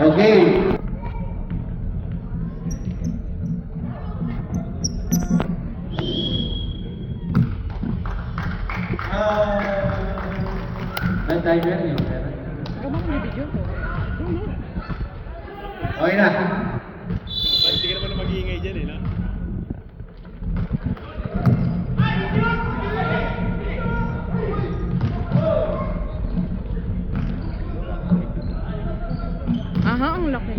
Okay. May timer yun. Gamang may video ko. Okay na. Hindi ka naman na mag-iingay dyan eh, no? Aha, ang laki.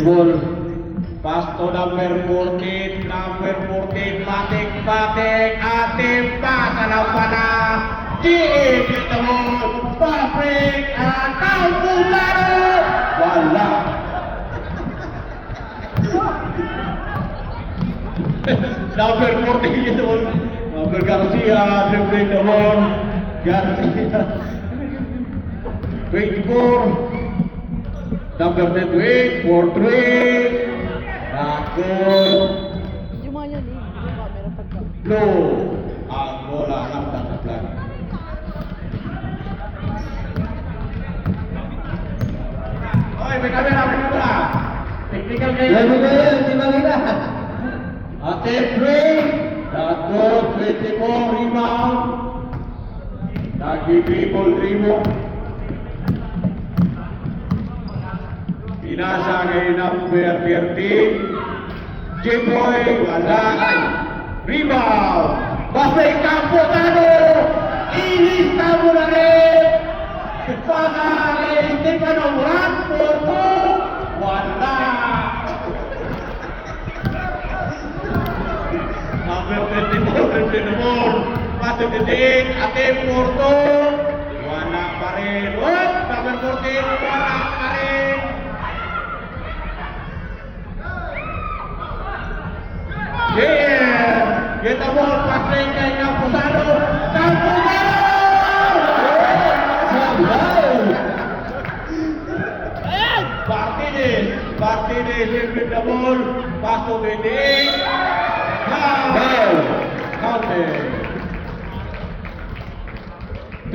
Ball. Pass to number 14, Matik, ating pasalaw pa na. GA, beautiful, Patrick, at Alcubaro. Wala. Number 14, beautiful, number Garcia, dribbling the ball. Garcia. 24. Number 28, 4-3. Nakul. Yung mga yan eh. Yung camera pagka. Blue. Ang bola ng tataplan. Oy, may camera, may camera. Technical kayo. Lalo na yun, di ba kita? Ate 3. Dato, 24, rebound. Nag-dribble, dribble. Pinasa kay number 13. J-Boy, wala. Rebound. Basay Campo, Tano. Ilista mo na rin. Paka kay Stefano Porto. Wala. Number 24. Pasok titik. Ate Porto. Wala pa rin. Number 14. Wala pa rin. Yeah! Get the ball, passing kay Camposano! Camposano! Martinez, with the ball, pass to Benedict. Foul! Counted.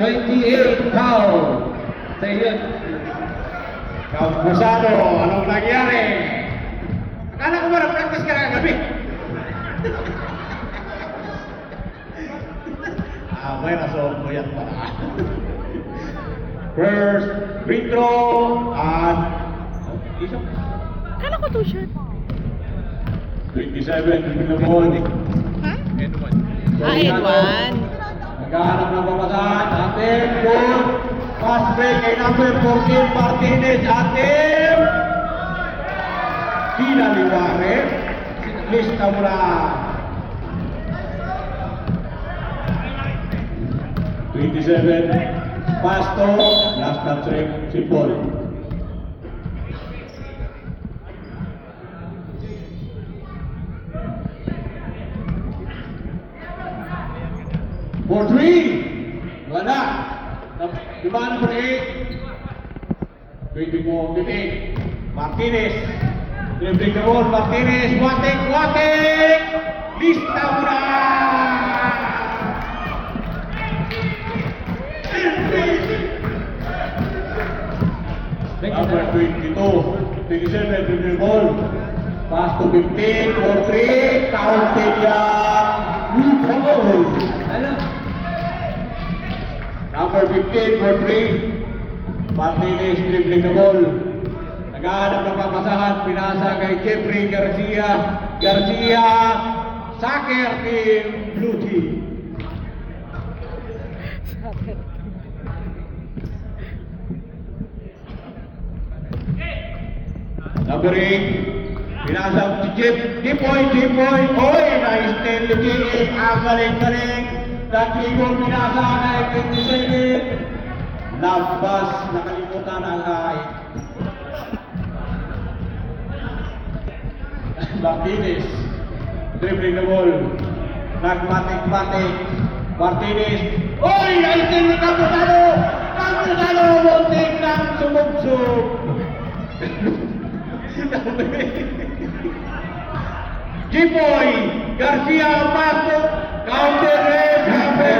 28 foul. Say Camposano, anong nangyari? Akala ko ba na-practice ka na gabi? May nasong mo yan pala. First, free throw, and isang Kala ko to shirt. 27, with the ball. Ha? N1. N1. Naghahanap ng papasahan, atin, good. Pass break kay number 14, Martinez, atin. Pinaliwari. Lista mo na. 27, Pasto, last touch ring, simple. For 3, wala. Dimana po 8, 24, titik. Martinez, dribbling the ball, Martinez, watik, lista mo na. Number 22, 27, dribbling ball. Pass to 15, for 3, counted yan. Foul. Number 15, for 3. Martinez, dribbling the ball. Naghahanap ng papasahan, pinasa kay Jeffrey Garcia. Soccer team, Blue Team. Number 8, pinasa si Jipoy, oy, na-stand ni J.A. Ang galing. Nag-igol pinasa na 27. Labas, nakalimutan ang height. Martinez. Dribbling the ball. Nagmatik-matik. Martinez. Oy! Aitin ni Campuzano! Campuzano! Muntik lang sumubsub. Jipoy! Garcia pasok. Counter red. Number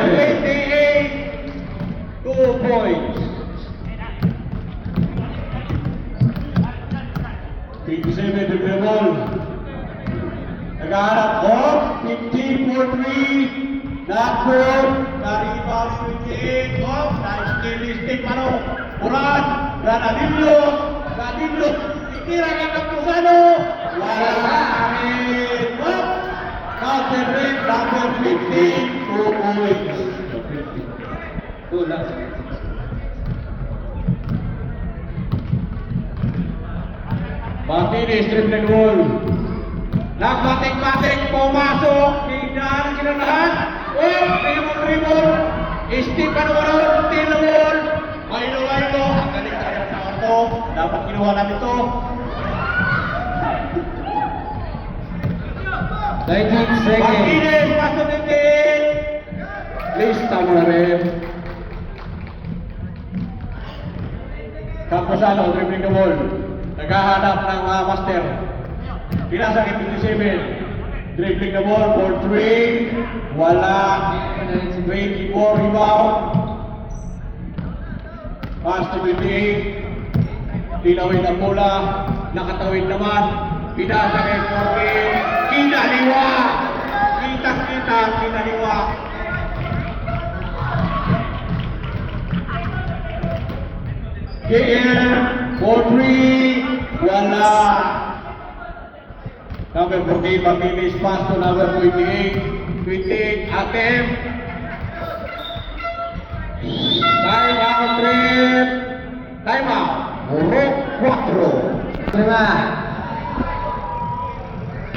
28. 2 points. 27 to the ball. Naghahanap of 15 for 3. Not good. Na-rebound 28. Oh, nice stick mano. Uran. Granadillo. Granadillo. Itira kay Campuzano. Wala amin. Oh. Counter red. Number 15. 2 points. Wala. Martinez, dribbling goal. Nagmatik-matik, pumasok. Tingnan ang kinanahan. Oh, dribble. Stephen Waron, steal the ball. Aylo. Ang galing talaga sa auto. Dapat kinuha namin ito. 19 seconds. Martinez, pasok din. Lista mo na rin. Campuzano, dribbling the ball. Naghahanap ng master. Pinasa kay 27. Dribbling the ball for 3. Wala. 24 rebound. Pass to 28. Tinawid ang bola. Nakatawid naman. Pinasa kay 14. Kinaliwa. Kinaliwa. KM for 3. Wala. Number 14, Martinez pass to number 28. 28, attempt. Time out, trip. Time out. Rep 4. Lima.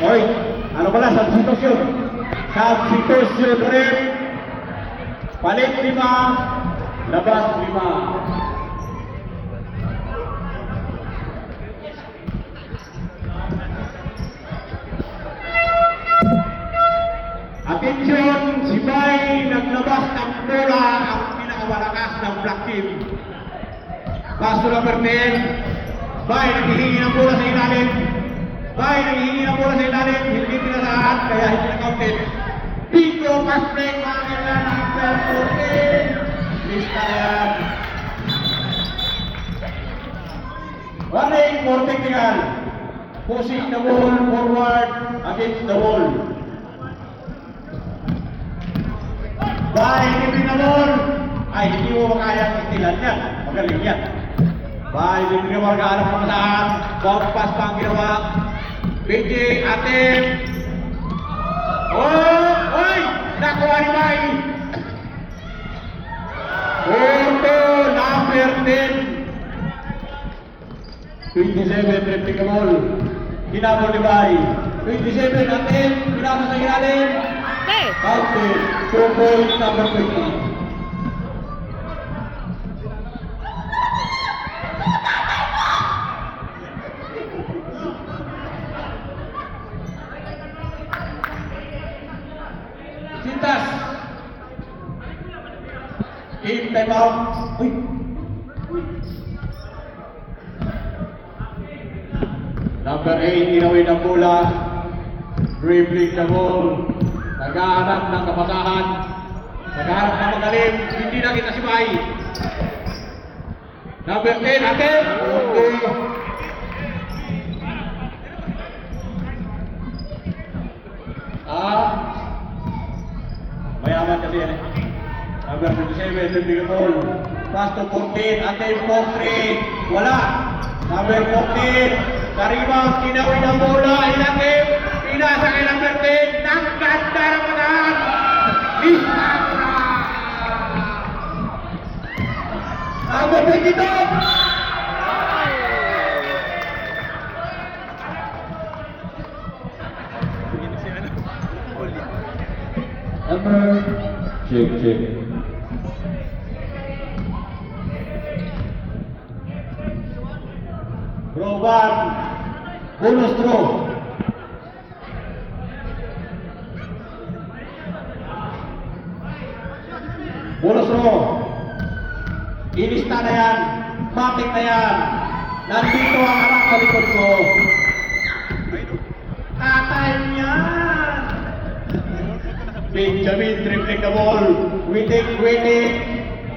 Oy, ano pala, substitution. Substitution, rep. Palit 5. Labas 5. Attention, si Bay naglabas ng bola ang pinakamalakas ng black team. Paso number 10. Bay naghihingi ng bola sa ilalim. Hindi tinasaan, kaya hindi na-counted. Pico, pass break, mga kailan number 14. Lista na yan. Running for technical. Pushing the ball forward against the wall. Bay, hindi na ball. Ay, hindi mo makayang istilan yan. Magaling yan. Bay, hindi mo makakaanap ng saan. Bounce pass pa ang ginawa. PJ, atim. Oh, oy! Nakuha ni Bay. Photo number 10. 27, tripping the ball. Hinabol ni Bay. 27, atim. Hinabol sa ilalim. Hey! Counted. 2 points, number 20. Sintas. Team time out. Uy. Number 8, inawin ang bola. Dribbling the ball. Naghahanap ng kapasahan. Naghahanap ng magaling. Hindi na kita si Bay. Number 10, atin. Mayaman kasi yan eh. Number 27, dribbling the ball. Pass to 14, atin 4-3. Wala. Number 14. Karibang kinawin ang bola. Inatim. Pinasa kay number 10. Nagkanda ng patahan. Lista na. Number 22. Number. Check. Roban. Bonus throw. Bulos ro. Ilista na yan. Matik na yan. Nandito ang harap sa likod ko. Tatay niyan. Benjamin dribbling the ball. Witik.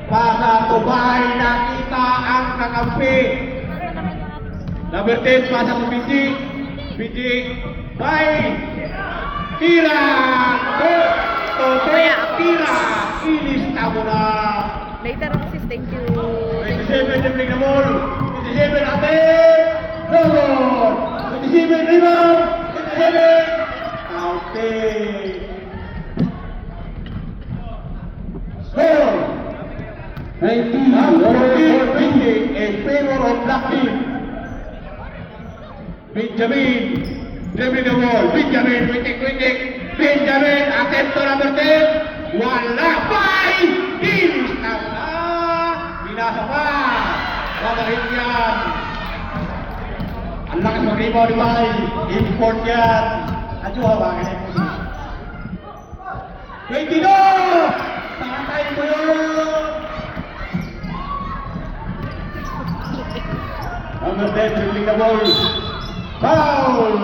Pasa to bahay. Nakita ang kakampi. Number 10, pasa to Biji. Bahay. Tira. Tira. Ilista mo na. Later on, sis. Thank you. 27 dribbling the ball. 27 atin. No goal. 27 rebound. 27. Outing. Score. 19. Number 20 in favor of Black Team. Benjamin dribbling the ball. Benjamin, witik. Benjamin, attempt to number 10. Wala. 5. Ilista na. Binasa pa. Balahin yan. Ang lakas ng rebound ni Bay. Import yan. Adyo ha ba? 22! Tatay mo yun! Number 10, dribbling the ball. Foul!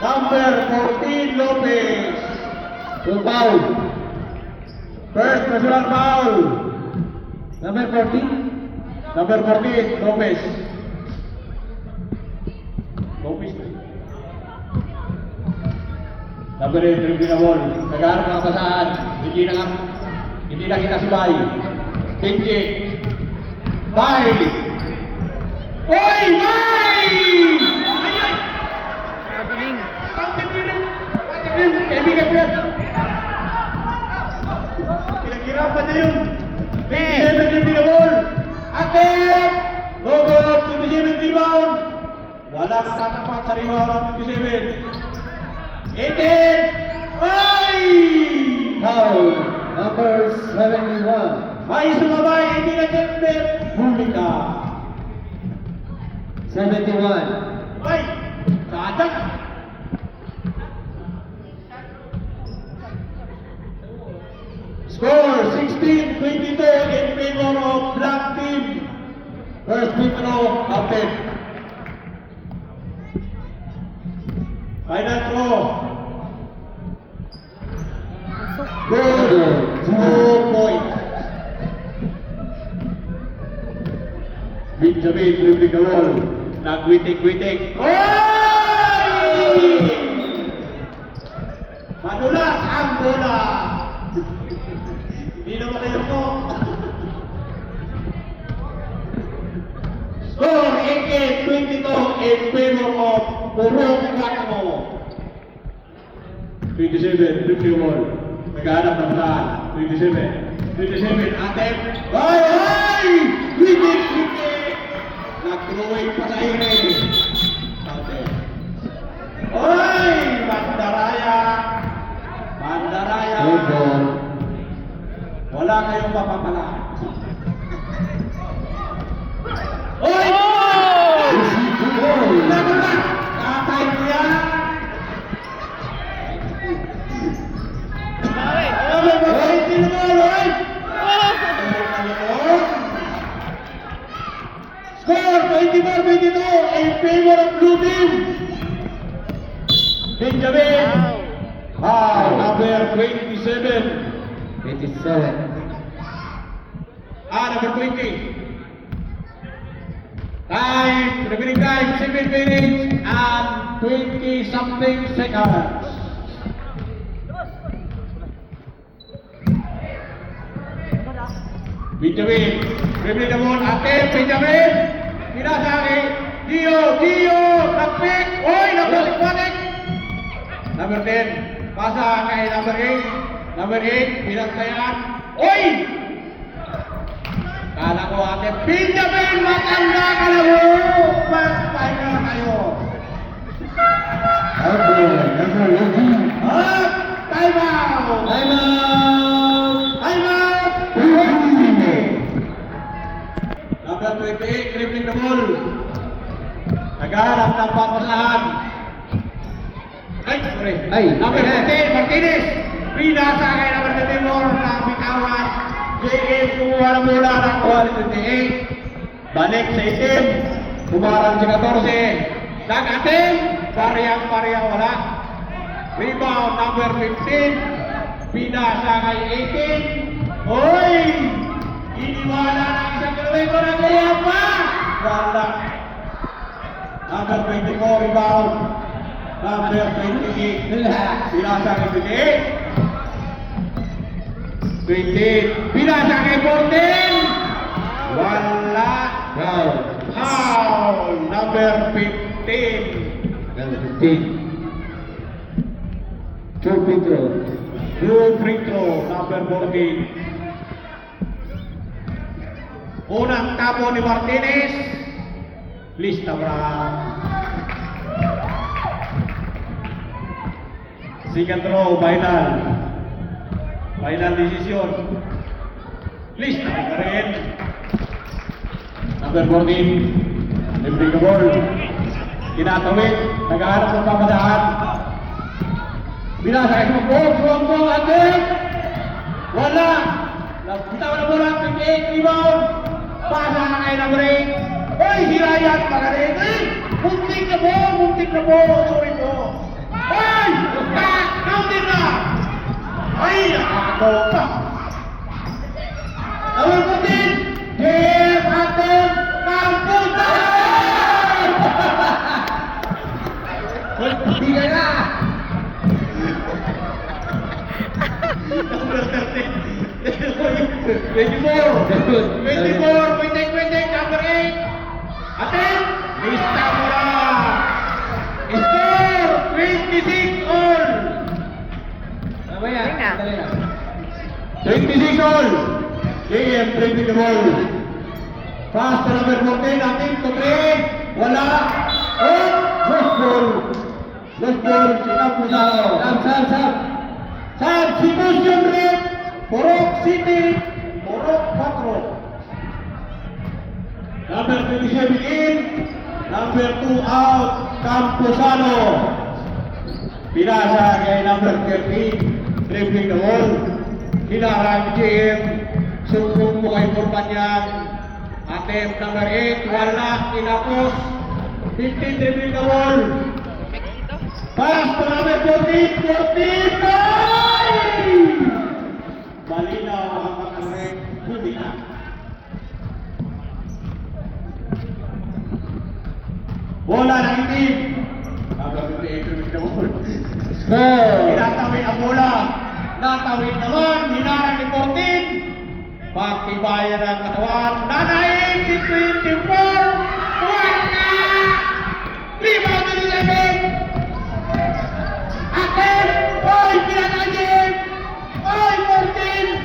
Number 14, Lopez. Foul. First personal foul. Number 14. Number 14, Lopez. Number 8, dribbling the ball. Nagharap ng pasaan. Hindi na kita si Bay. Pinji. Bay! Oy! Bay! Traveling. Kaibigan ko yan. Pinaghirapan na yun. 27 dribbling the ball. Attempt! Logo, 27 rebound. Wala nang tatapat sa rebound ng 27. 18! Ay! Foul. Number 71. May sumabay, hindi na Jember. Huli ka. 71. Ay! Sadak! Score 16-22 in favor of Black Team. First free throw, Captain. Final throw. Good. 2 points. Benjamin dribbling the ball. Nagwitik. Oy! Madulas ang bola. Hindi naman kayo po. Score 18-22 in favor of Purong Katamo. 27, dribbling the ball. Naghahanap ng saan. 27, attempt. Ay! Witik! Nag-throwing pa sa ire. Attempt. Ay! Bandaraya! Good ball. Wala kayong mapapala. Oy! Laban na! Tatay mo yan! Laban mo! Oy! Sino mo? Oy! Score 24-22 in favor of Blue Team. Benjamin. Number 27. 87. Number 20. Time, remaining time, 7 minutes and 20-something seconds. Benjamin, remaining the ball, attempt, Benjamin. Pinasaki, Gio, nagpick, oy, nagpasik-pasik. Number 10, pasa kay number 8. Number 8, pinagsayan, oy! Kala ko ate, Benjamin, matanda ka na mo! Magpahinga na kayo! Okay, number 18. Time out! Time out. Time out! Number 28, dribbling the ball. Naghahanap ng papasahan. Ay, sorry. Ay, Number 14, Martinez. Pinasa kay number 24 na bitawan. JM kumuha ng bola, nakuha ni 28. Balik sa itim. Bumarang si 14. Nag-atim. Parehang-pareha wala. Rebound number 15. Pinasa kay 18. Hoy! Iniwala ng isang kilometro na kaya pa! Wala. Number 24 rebound. Number 28. Pinasa kay 28. 28. Pinasa kay 14. Wala. Foul. Foul. Number 15. Number 15. Two free throw. Blue free throw. Number 14. Unang tapo ni Martinez. Lista Brown. Second throw, final. Final decision. Lista ka rin. Number 14. Libre ka ball. Tinatawid. Naghahanap ng papadaan. Binasa kayo sa ball. Agad. Wala. Kita wala bola. 28 rebound. Pasa na kayo ng break. Hoy, si Ryan. Magaling. Muntik na po. Sorry po. Hoy! Counting na! Ay, nakakota. Number 14. Jeff Atem Campusa! Hoy, bigay na! Number 13. 24, number 8. Atin, lista mo na. Score, 26 all. Mamaya, sandali na. 26 all. JM, 20 the ball. Pass to number 14, atin to 3. Wala. Oh, lost ball. Lost ball, sinap mo sa Substitution rate. Porok City, Porok 4. Number 27 in, number 2 out, Camposano. Pinasa kay number 13, dribbling the ball. Hinarang JM, sumbong mo kay Corbanyan. Attempt number 8, wala, kinapos. 15 dribbling the ball. Pass to number 14, 14, malinaw ang pagkakarek, hindi na. Bola ng itim. Number 28, na ball. Score. Hinatawid ang bola. Natawid naman, hinarang ni 14. Pagtibayan ang katawan. Nanain si 24. Wala! Rebound ng 11. Akin! Oy, pinatagin! Oy, 14!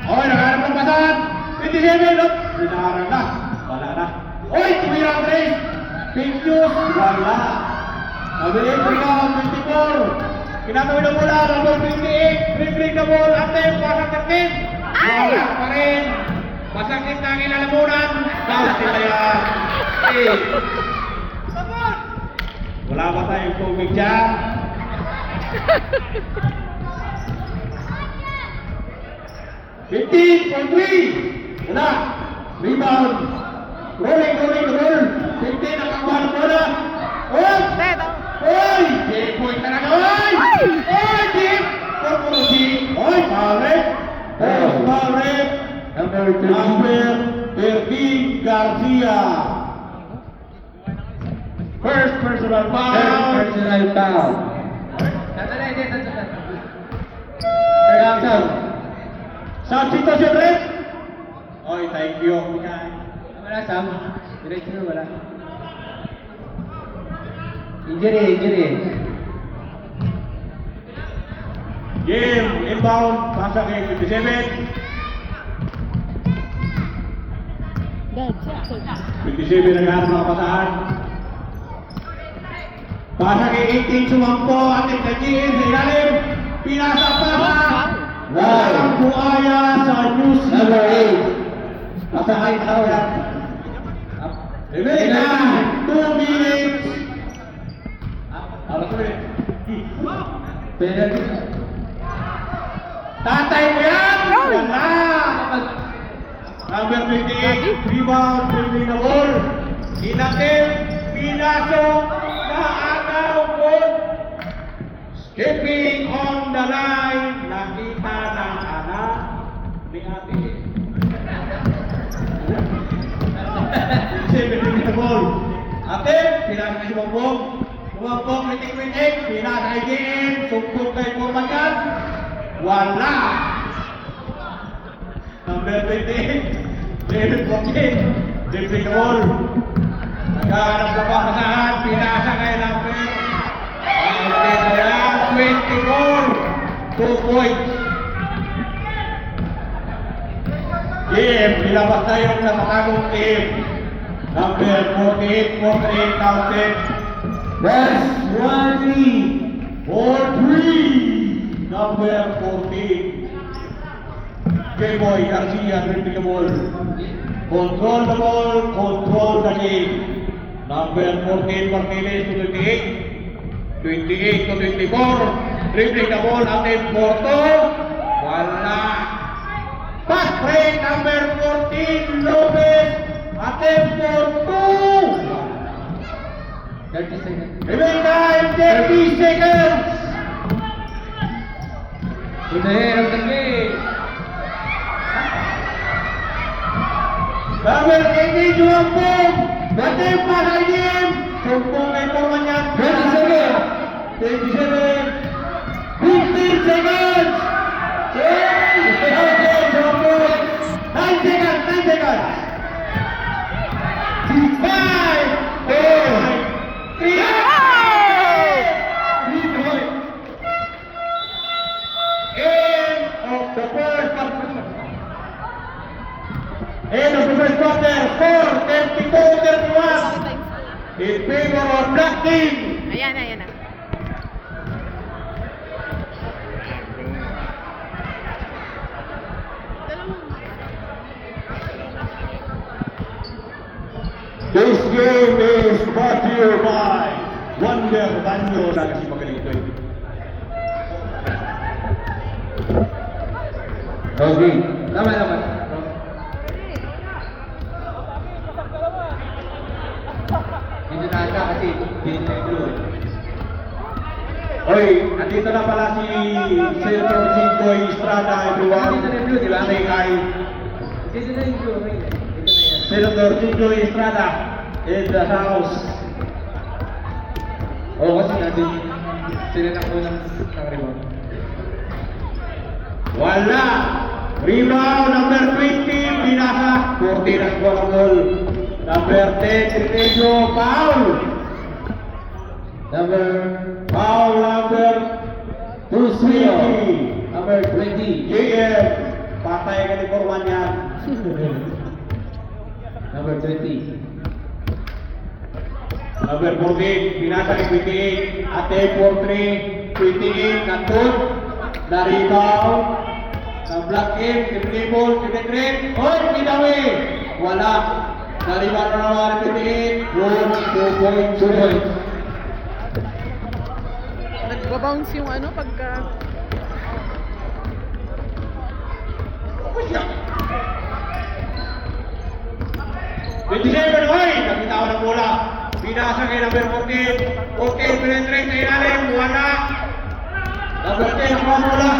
Oy, nakaharap ng pasan! 27, no? Sinarang na. Wala na. Oy, tumirang race! Pink news! Wala. Nabiling rebound, 24. Kinatawid ang bola, number 28. Dribbling the ball, attempt, pasang 13. Wala pa rin. Masakit na ang ilalamunan. Foul sila yan. Hey. Wala ba tayong tubig dyan? Wala. Rebound. Rolling. 15 nakakuha ng bola. Oh! Dedo. Oy! J-point talaga. Oy! Oy! Jeep! Oy! Foul. Number 13. Number 13, Garcia. First personal foul. Personal foul. Substitution ref. Oy, thank you. Wala, Sam. Diretso na wala. Injury. Game, inbound, pasa kay 57. Dad, 27 naghahanap mga pasahan. Pasa kay 18, sumampo, ating kagigin sa ilalim. Pinasa pasa. Walang buaya sa News Number 8. Pasahan ka yan. Remaining na, 2 minutes. Alas ulit. Penalty. Tatay mo yan! Wala! Number 28, rebound, pwede na ball. Inatip, pinasok, naagaw, goal. Skipping on the line, nakita ng anak ni ate. 7 na ball. Ate, pinasok si Bongbong. Bongbong, kritik-kritik, pinasok kay GM, sumpong kay Purmanyan. Wala! Number 28, David Bongbong, David Ball. Naghahanap na pa kasahan, pinasa kay number. Kaya 24, 2 points. Team, nilabas na yung napakagong team. Number 48, 48 counted. West Swansea, 4-3. Number 14. J-Boy Garcia, dribbling the ball. Control the ball, control the game. Number 14, Martinez to 28. 28 to 24. Dribbling the ball, atin Porto. Wala. Pass break, number 14, Lopez. Atin Porto. 30 seconds. Remain time, 30 seconds. To the head of the game. Number 18, Juambong. Atin pa sa game. Sumpong kay Purmanyan. 20 seconds. 27, 15 seconds. 10 seconds. 9 seconds. 9 seconds. 5, 4, 3, 3 points. End of the first quarter. End of the first quarter. 4-32-31 in favor of Black Team. Ayan na, ayan na. This game is brought to you by Wonder Banyo. Kasi magaling ito eh. Okay. Tama naman. Hindi na ata kasi din na blue. Oy, andito na pala si Senator Jingoy Estrada, everyone. Andito na yung blue, di ba? Say hi. Dito na yung blue. Dito na yan. Senator Jingoy Estrada in the house. Oo, kasi natin sila na unang rebound. Wala. Rebound number 20, binasa. 14 ang score ang goal. Number 10, Tritejo, foul. Foul number 20. Number 20. JM, patay ka ni Purman yan. Number 20. Number 14, binasa ni 28. Ate 4-3, 28, Katun. Na-rebound. Ng Black Team, dribble, pinitrit. Hoy, pinawi. Wala. Na-rebound na naman ni 28. Good, 2 points. 2 points. Nagbabounce yung ano pagka... What's up? 27, hoy! Nakita ko ng bola. Binasa kay number 14. 14, pinitrit sa ilalim. Wala. Number 10, ako ang bola.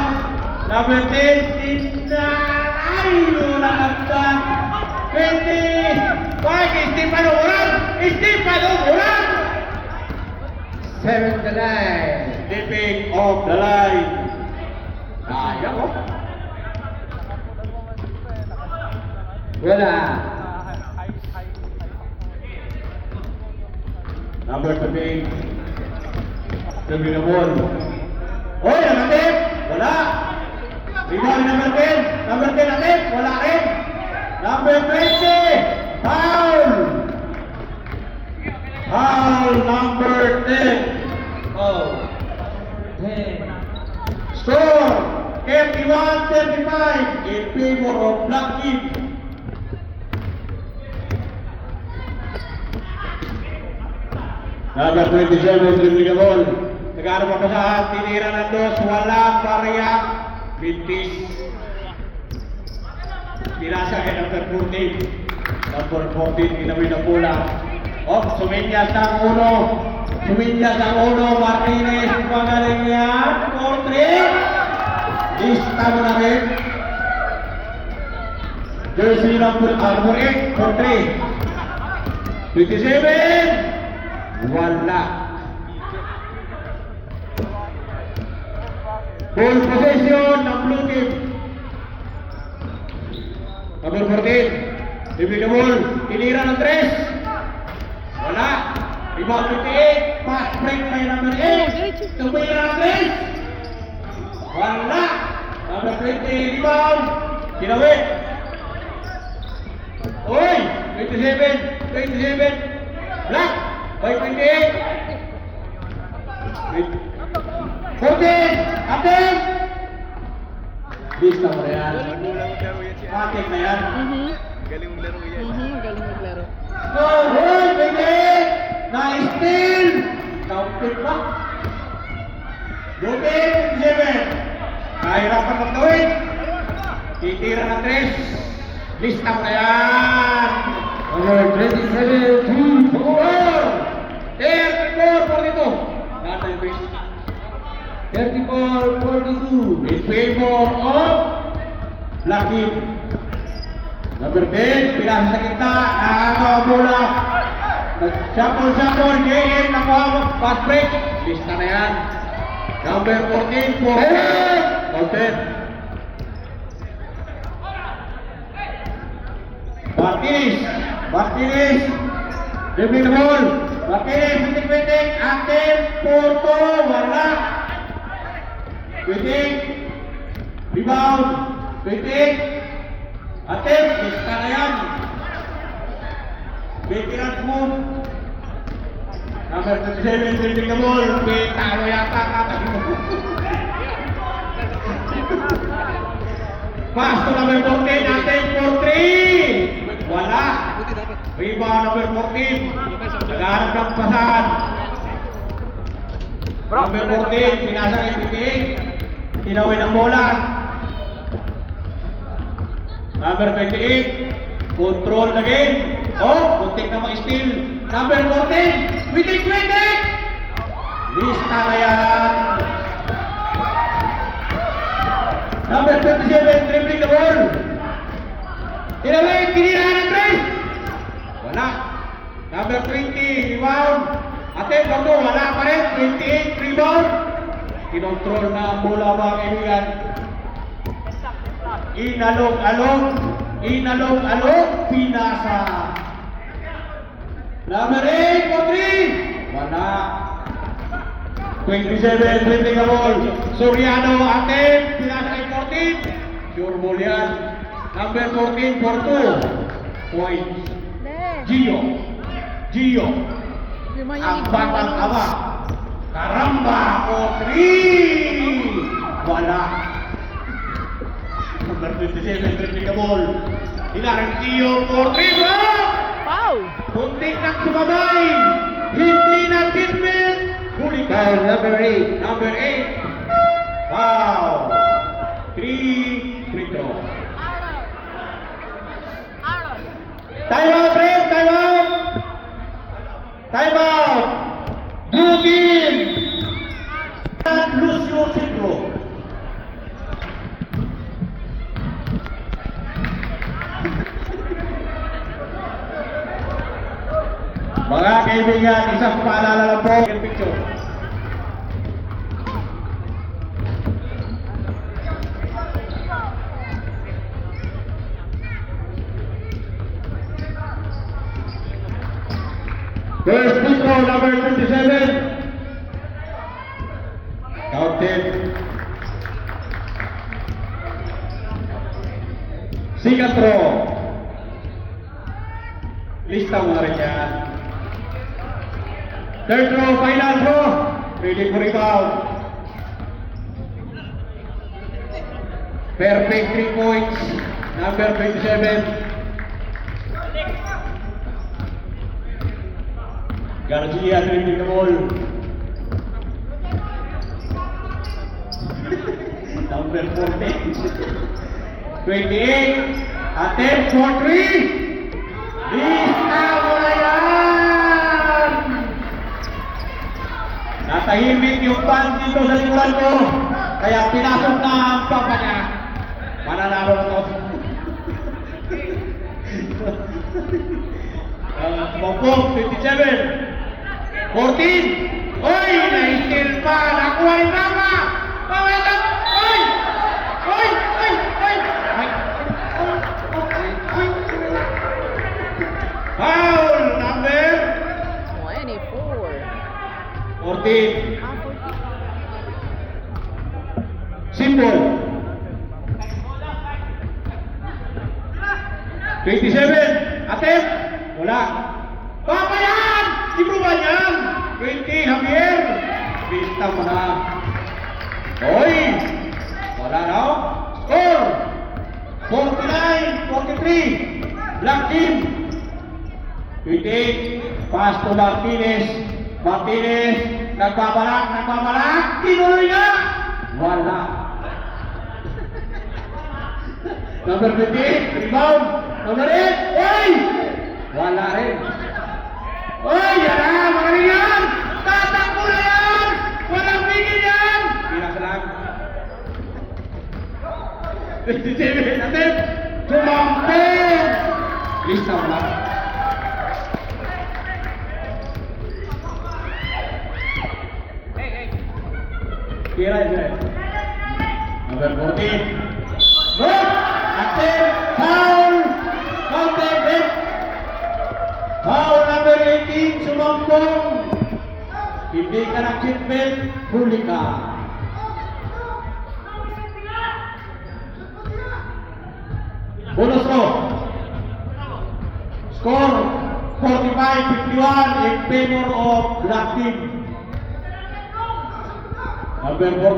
Number 10, Sinarayo na agdan. 20. Estefano Moran! Estefano Moran! 7 the line. Dipping off the line. Sayang oh. Wala. Number 13. Sabi na ball. Hoy, nakatip! Wala! Rebound ni number 10. Number 10 nakatip. Wala rin. Number 20. Foul! Foul number 10. Oh. 10. Score 31-35 in favor of Black Team. Number 27, dribbling the ball. Nagkaroon pa sa tinira ng dos, walang barya. Pintis. Pinasa kay number 14. Number 14, kinawin na bola. Oh, suminyas ang uno. Suminyas ang uno. Martinez, pagaling yan. 4-3. Lista mo na rin. Jersey number 8, 4-3. 27. Wala. Ball possession ng blue team. Number 14. Ibig na ball. Tinira ng 3. Wala. Rebound 58. Pass break by number 8. Tumira ng 3. Wala. Number 20. Rebound. Kinawit. Oy! 27. Black. By 28. 14. Atin. Lista mo na yan. Magulang maglaro yan siya. Atin na yan. Galing maglaro yan. Galing maglaro. No, hoy, pwede! Na-steal! Counted ba? Lupin, 7. Nahirapan magtawid. Titira ng 3. Lista mo na yan. Number 27, 2, 4. 34, 42. Nasa yung base. 34, 42. In favor of Lucky. Number 10, pinasa sa kita, nakakawa bola. Nag-shuffle, JM, nakuha, pass break. Lista na yan. Number 14, 4. Counted. Martinez. Dribbling the ball. Martinez, pitik-pitik. Atin, Porto, wala. Pitik. Rebound. Pitik. Atin, lista na yan. Veteran move. Number 27, dribbling the ball. Talo yata katabi mo. Pass to number 14, Atin, 4-3. Wala. Rebound number 14. Nagharap ng pasahan. Number 14, pinasa kay Pitik. Tinawin ang bola. Number 28, control the game. Oh, kuntik na mag-steal. Number 14, Pitik! Lista na yan. Number 27, dribbling the ball. Tinawin, tinira ng 3. Wala. Number 20, rebound. Atin, bago, wala pa rin. 28, rebound. Kinontrol na ang bola, mga kaibigan. Inalog, pinasa. Number 8, Podri. Wala. 27, dribbling the ball. Soriano, Atin, pinasa kay 14. Sure ball yan. Number 14, Porto. Point. Gio. Ang batang ama. Karamba, 4-3. Wala. Number 27, dribbling the ball. Hilaran Gio, 4-3. Wow! Kunting nang sumabay. Hindi na kinmit. Huli ka. Number 8. Wow. 3 free throw. Time out, Red! Time out! Blue team! Lucio Citro. Mga kaibigan, isang paalala lang po. Picture. First free throw, number 27. Counted. Second throw. Lista mo na rin yan. Third throw, final throw. Ready for rebound. Perfect 3 points. Number 27. Garcia dribbling the ball. Number Number 14. 28. Attempt for 3. Lista mo na yan! Natahimik yung fans dito sa likuran ko. Kaya pinasok na ang papa niya. Mananalo na to. Mopok, 57. 14. Oy! Na-steal pa! Nakuha rin tama! Pawetap! Oy! Oy! Oy! Oy! Ay! Foul number 24. 14. Ah, 14. Symbol. 27. Attempt. Wala. Papa yan! Sino ba yan? 20. Javier. Bista mo na. Oy! Wala na. Score. 49. 43. Black team. 28. Pass to Martinez. Martinez. Nagbabalak. Tinuloy na. Wala. Number 28, rebound. Number 8, oy! Wala rin. Oy, yan na, magaling yan! Tatakbo na yan! Walang bigil yan! Pinas lang. 27, attempt! Tumampo! Lista mo lang. Kira yun. Number 14. Good! Attempt! Foul! Counted hit! Foul number 18, sumampong! Hindi ka ng seatbelt, huli ka. Bonus row. Score 45-51 in favor of Black Team. Number 14,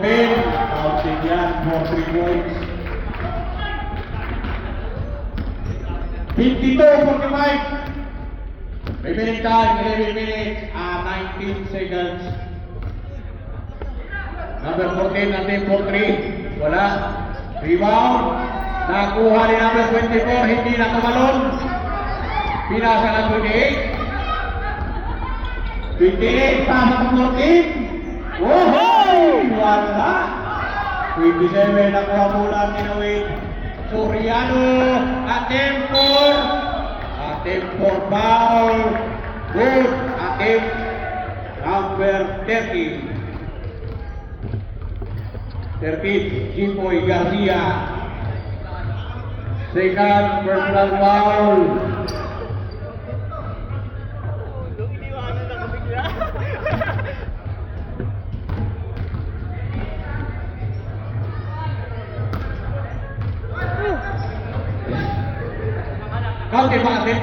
counted yan for 3 points. 52-45. Remaining time, 11 minutes, 19 seconds. Number 14, natin for 3. Wala. Rebound. Nakuha ni number 24, hindi na tumalon. Pinasa ng 28. 28, pasa ng 14. Oh! Wala. 27, nakuha mula ni Nawid. Soriano, attempt for foul. Good, attempt number 30. 13, Jimboy Garcia. Second personal foul. Iniwanan ako bigla. Counted ba natin?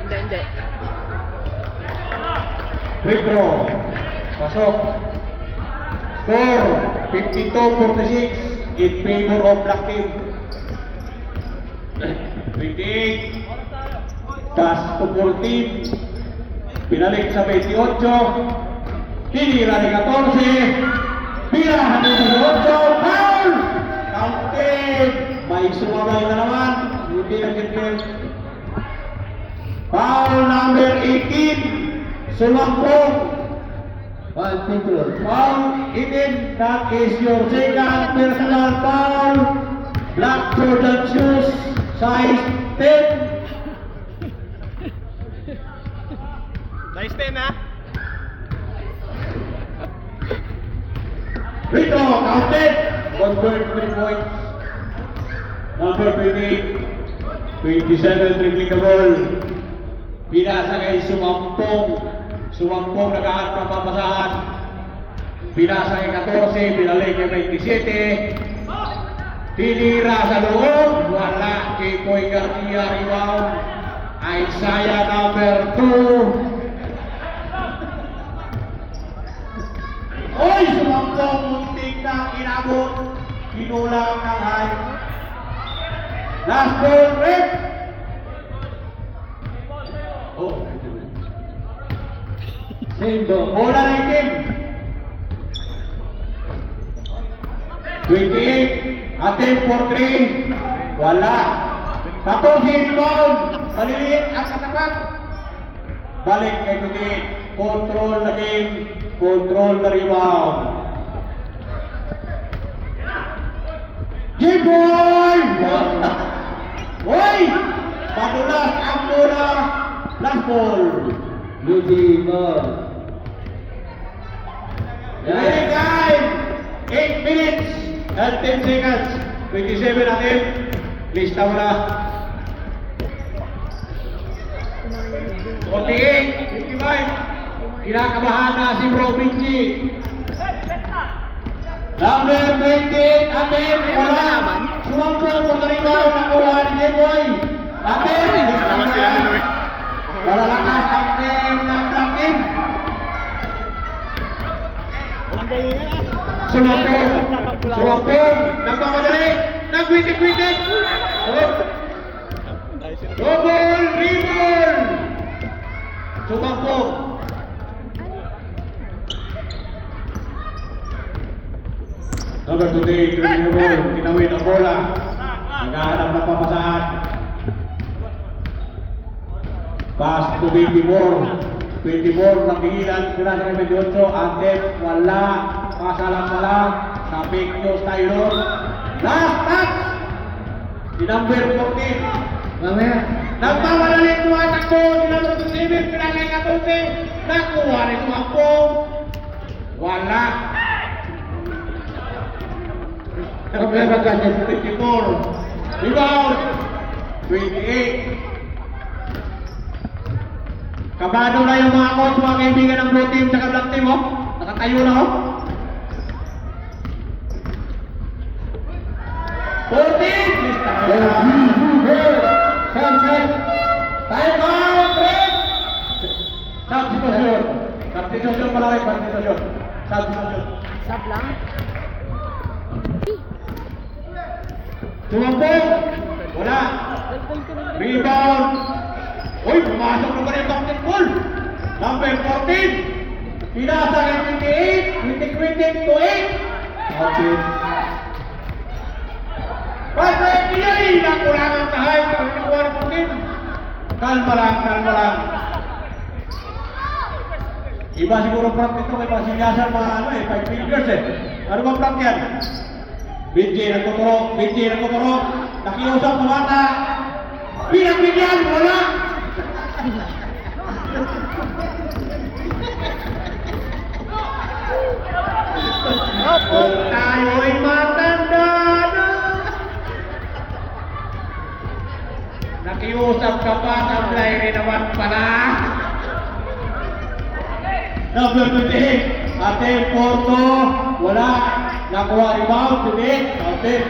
Hindi. Free throw. Pasok. Score 52-46 in favor of Black Team. 28. Pass to 14. Pinalik sa 28. Tinira ni 14. Pirahan ni 18. Foul! Counted! May sumabay na naman. Hindi nag-get. Foul number 18. Sulampong. Foul 18. That is your second personal foul. Black Jordan shoes. Size 10. Size 10 ha? Rito, counted. Convert 3 points. Number 28. 27, dribbling the ball. Pinasa kay Sumampong. Sumampong naghahanap ng papasahan. Pinasa kay 14, pinalik kay 27. Tinira sa loob. Wala. Jimboy Garcia rebound. Isaiah number 2. Oy! Sumampong muntik na inabot. Kinulang ng high. Last ball, Red. Oh. Same ball. Bola na itim. 28, atin for 3. Wala. Tapos si rebound. Maliliit ang katapat. Balik kay Kuti. Control na game. Control na rebound. G-boy! Hoy! Padulas ang muna. Last ball. Luigi ball. Ready time! 8 minutes and 10 seconds. 27 natin. Lista mo na. 48, 55. Kinakabahan na si Bro Vinci. Number 20, atin, wala. Sumangkol mo na rin ba ang nakuha ni Jeboy? Atin, lista mo na. Malalakas ang team ng Black Team. Sumangkol. Sumangkol. Nagmamadali. Nagwitik-witik. Double rebound. Sumangkol. Number 28, tinawin ang bola. Naghahanap ng pamasahan. Pass to 24. 24, nakikilan. Pinasa kay 28. Antep, wala. Pasalang wala. Sa fake news tayo doon. Last touch! Si number 14. Mamaya. Nagmamadali ito ang takbo. Si number 27, pinasa kay 14. Nakuha rin ito ang pong. Wala. Number 24. Rebound. 28. Kabado na yung mga coach, mga kaibigan ng blue team sa black team, oh. Nakatayo na, oh. 14. Lista na yan. Sunset. Time out, break. Substitution. Substitution pala rin, substitution. Substitution. Sab lang. Sumambog. Wala. Rebound. Uy, pumasok na ba rin yung basketball? Number 14. Pinasa ng 28. Witik-witik to 8. Okay. Pasa yay! Nakulangan tahay. Kami nakuha ng 14. Kalma lang, kalma lang. Iba siguro prop nito may pasinyasan mga ano eh, 5 fingers eh. Ano bang prop yan? BJ nagtuturo. Nakiusap sa bata. Pinagbigyan, wala. Kung tayo'y matanda na. Nakiusap ka pa, sablay rin naman pala. Number 28, ating Porto, wala. Nakuha rebound, hindi. Ating.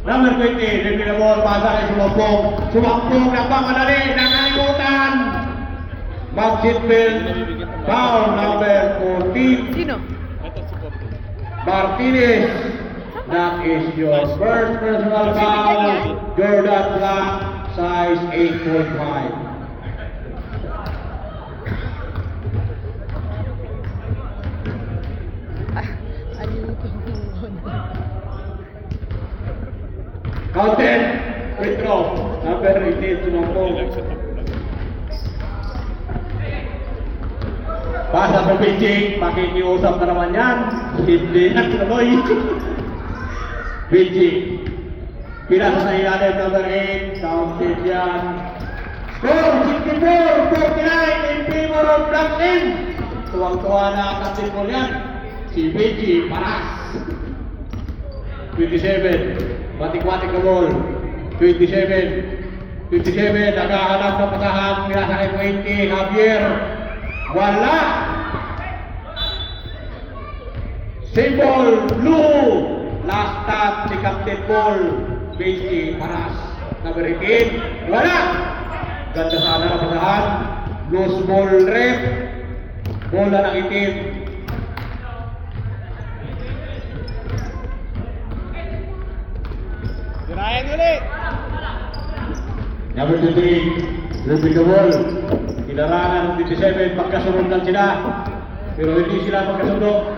Number 20, repeat the ball, pasa kay Sumangkong. Sumangkong, napamadali, nakalimutan. Mag-seatbelt, foul number 14. Sino? Martinez, that is your first personal foul. Jordan Black, size 8.5. Counted, free throw, number 18, Sumangkong. Pasa sa pitching, pakikiusap na naman yan. Hindi na tuloy. Pitching. Pinasa sa ilalim, number 8, counted yan. Score, 64-49 in favor of Black Team. Tuwang-tuwa na ang basketball yan. Si Beji, paras. 27, batik-batik na ball. 27, naghahanap ng pasahan. Pinasa kay 20, Javier. Wala! Symbol, blue! Last touch, si Captain Paul. Beji, paras. Number 18, wala! Ganda sana na pasahan. Loose ball rep. Bola ng itim. Girayan ulit. Number 23, repeat the ball. Ilarangan ng 27, pagkasunod lang sila. Pero hindi sila magkasundo.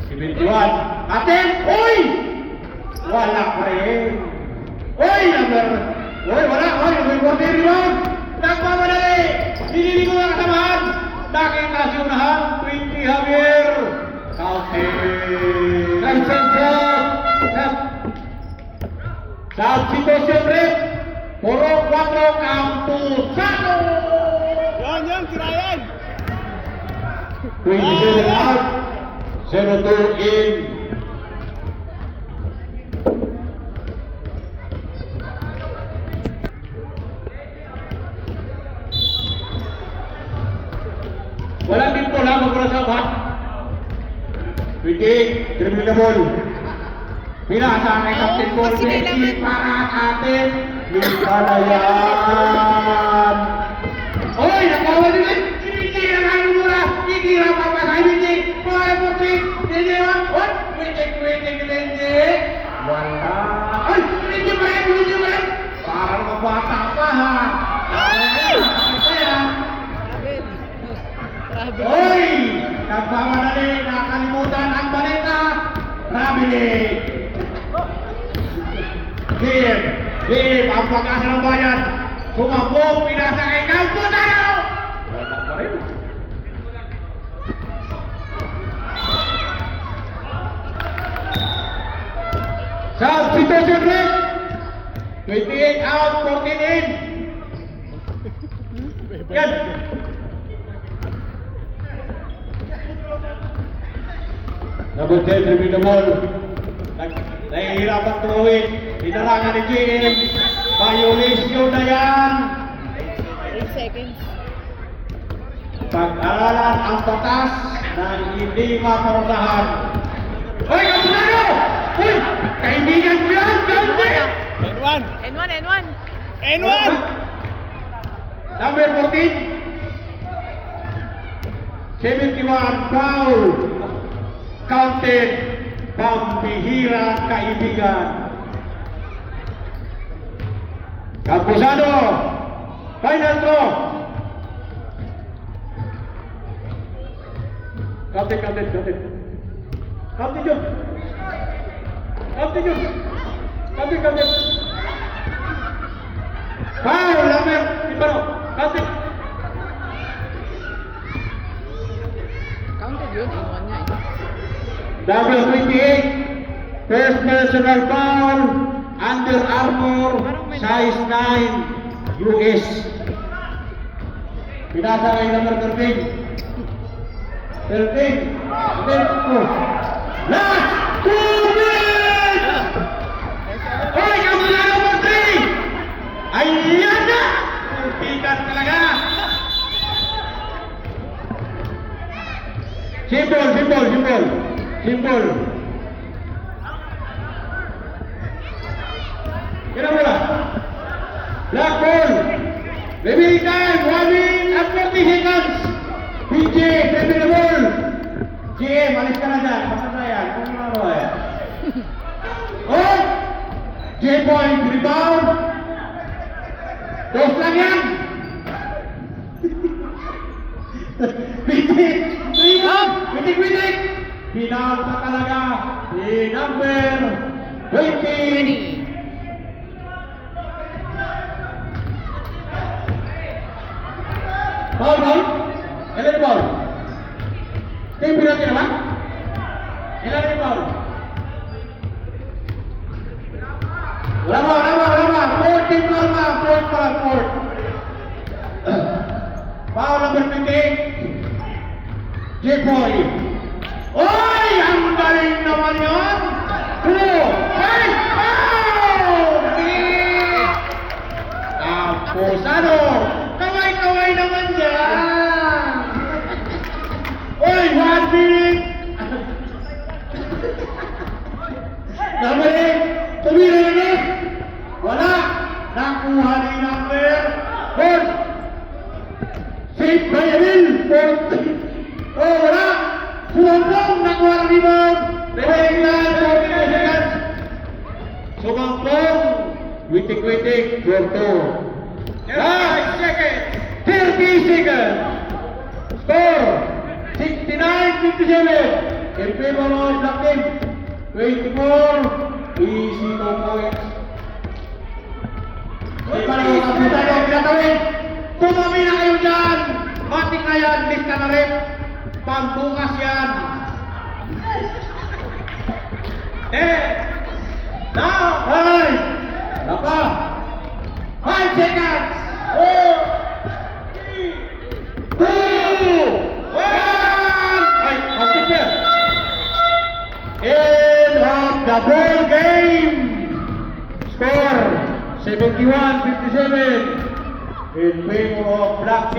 Si 21. Atin! Uy! Wala pa rin. Uy! Uy! Wala! Uy! May 40 rebound! Nagmamadali! Nililigo ang kasamahan! Nakita si unahan! 20 Javier! Counting! Nice shot! Substitution rate! Puro 4 Campuzano! Yan, si Ryan! 27 out, 0-2 in. Walang dito lang magkasabat. 28, triple the ball. Pinasa kay Captain Paul Becky para sa atin. Bigalayan. Oy, nakawa din. Hindi na kayo mura. Hindi na papasay. Hindi. Pare puti. Hindi na. Oy, hindi. Wala. Ay, hindi pa rin. Hindi pa rin. Parang mabata pa ha. Grabe. Oy! Nagmamadali, nakalimutan ang balita. Traveling. Game, ang pag-asa ng bayan. Sumabog, pinasa kay Campo tayo! Wala pa rin. Substitution rate. 28 out, 14 in. Yan. Number 10, repeat the ball. Nahihirapan tumawid. Hinarangan ni GM. Violation na yan. 8 seconds. Pag-aralan ang batas na hindi maparusahan. Hoy, Kapulano! Uy! Kaibigan ko yan! Kaibigan! N1! N1! N1! Number 14. 71 foul. Counted. Pambihira kaibigan. Campuzano. Final throw. Captain. Captain John. Captain. Foul, number, Ibaro. Captain. Counted yun. N1 nga eh. Number 28, first personal foul, Under Armour, size 9, US. Pinasa kay number 13. 13. Last 2 minutes! Hoy, kamu na number 3! Ayan na! Pikat talaga! Simple. Kira bola. Black ball. Baby time. 1 minute and 40 seconds. PJ, baby the ball. JM, alis ka na dyan. Pasasaya. Kung ano eh. Oh! J-Point, rebound. Dos lang yan. Pitik! Pitik! Final pa talaga si number 20. Foul? Ilan yung foul? Team penalty naman? Ilan yung foul? Wala ba? 14 foul ba? 4. Foul number 28. J-Boy. Oy! Ang galing naman yun! 2, 5, foul! Campuzano! Kaway naman dyan! Oy! 1 minute! Nabalik! Tumira na na! Wala! Nakuha ni number 4! Save by Emil! 40! Oh, wala! Sumampong! Nakuha ng rebound! Rebelling lang! 40 seconds! Sumampong! Witik-witik! 4-2! 30 seconds! Score! 60 59-57 in favor of Black Team. 24, easy 2 points. Di pa rin ang tayo, pinatawin. Tumami na kayo dyan. Matik na yan, lista na rin. Pambukas yan. Now, hey! Napa! 5 seconds! 4, 3, 2, 1! Ay, kapit niya! End of the ball game! Score 71-57 in favor of Black Team.